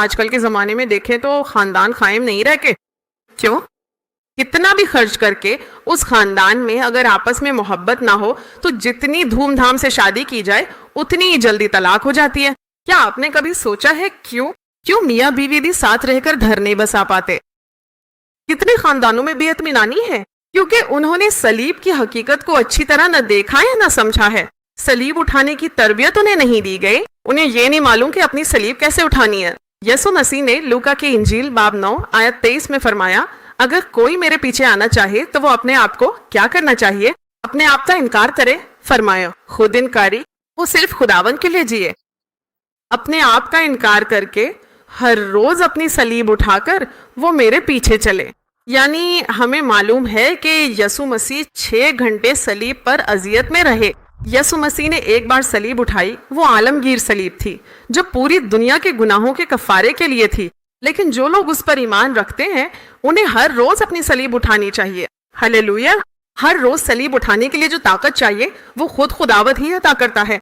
آج کل کے زمانے میں دیکھیں تو خاندان قائم نہیں رہ کے. کیوں؟ کتنا بھی خرچ کر کے اس خاندان میں اگر آپس میں محبت نہ ہو تو جتنی دھوم دھام سے شادی کی جائے اتنی ہی جلدی طلاق ہو جاتی ہے. کیا آپ نے کبھی سوچا ہے کیوں میاں بیوی بھی ساتھ رہ کر گھر نہیں بسا پاتے؟ کتنے خاندانوں میں بے اطمینانی ہے کیونکہ انہوں نے صلیب کی حقیقت کو اچھی طرح نہ دیکھا ہے نہ سمجھا ہے. صلیب اٹھانے کی تربیت انہیں نہیں دی گئی. انہیں یہ نہیں معلوم کہ اپنی صلیب کیسے اٹھانی ہے. یسوع مسیح نے لوکا کی انجیل باب 9 آیت 23 میں فرمایا، اگر کوئی میرے پیچھے آنا چاہے تو وہ اپنے آپ کو کیا کرنا چاہیے؟ اپنے آپ کا انکار کرے. فرمایا خود انکاری، وہ صرف خداوند کے لیے جیے. اپنے آپ کا انکار کر کے ہر روز اپنی صلیب اٹھا کر وہ میرے پیچھے چلے. یعنی ہمیں معلوم ہے کہ یسوع مسیح 6 گھنٹے صلیب پر اذیت میں رہے. یسوع مسیح نے ایک بار صلیب اٹھائی، وہ عالمگیر صلیب تھی جو پوری دنیا کے گناہوں کے کفارے کے لیے تھی. لیکن جو لوگ اس پر ایمان رکھتے ہیں انہیں ہر روز اپنی صلیب اٹھانی چاہیے. ہلیلویا! ہر روز صلیب اٹھانے کے لیے جو طاقت چاہیے وہ خود خداوند ہی عطا کرتا ہے.